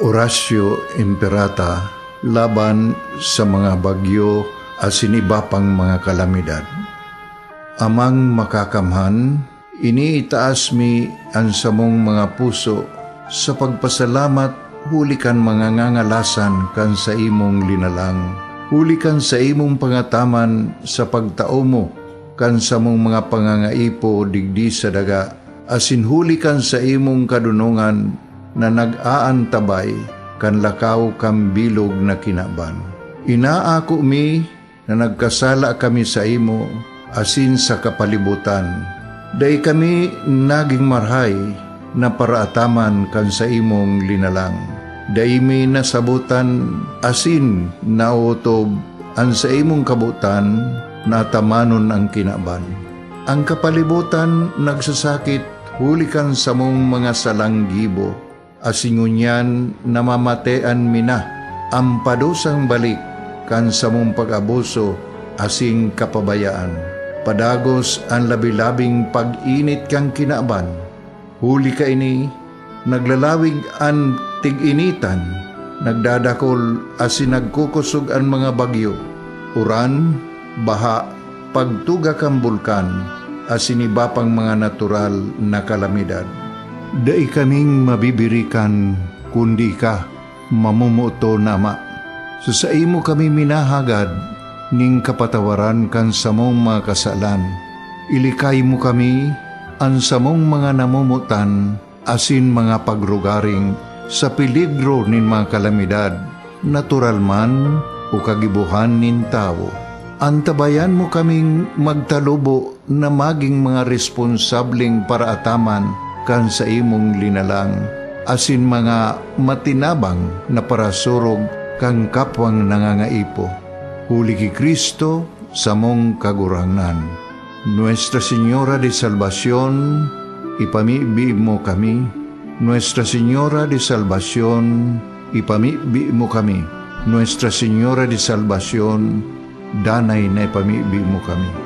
Orasyo Imperata laban sa mga bagyo asin iba pang mga kalamidad. Amang makakamhan, iniitaas mi ang samong mga puso sa pagpasalamat huli kan mga ngangalasan kan sa imong linalang. Huli kan sa imong pangataman sa pagtao mo kan sa mong mga pangangaipo digdi sa daga, asin huli kan sa imong kadunungan na nag-aantabay kan lakaw kam bilog na kinaban. Inaako mi na nagkasala kami sa imo asin sa kapalibutan. Day kami naging marhay na paraataman kan sa imong linalang. Day mi nasabutan asin nautob an sa imong kabutan na tamanon ang kinaban. Ang kapalibutan nagsasakit huli kan sa mong mga salanggibo, asingunyan namamatean mina ang padusang balik kan sa mong pag-abuso asing kapabayaan. Padagos ang labi-labing pag-init kang kinaban. Huli ka ini, naglalawig ang tig-initan, nagdadakol asin nagkukusog ang mga bagyo, uran, baha, pagtuga kang bulkan, asin iba pang mga natural na kalamidad. Dai kaming mabibirikan kundi ka, mamumuto na ama. Sa imo kami minahagad, ning kapatawaran kan samong mga kasalan. Ilikay mo kami, ang samong mga namumutan, asin mga pagrugaring, sa peligro nin mga kalamidad, natural man o kagibuhan nin tao. Antabayan mo kaming magtalubo na maging mga responsabling paraataman kan sa imong linalang, asin mga matinabang na parasurog kang kapwang nangangaipo. Huli ki Kristo sa mong kagurangan. Nuestra Señora de Salvación, ipamibi mo kami. Nuestra Señora de Salvación, ipamibi mo kami. Nuestra Señora de Salvación, danay na ipamibi mo kami.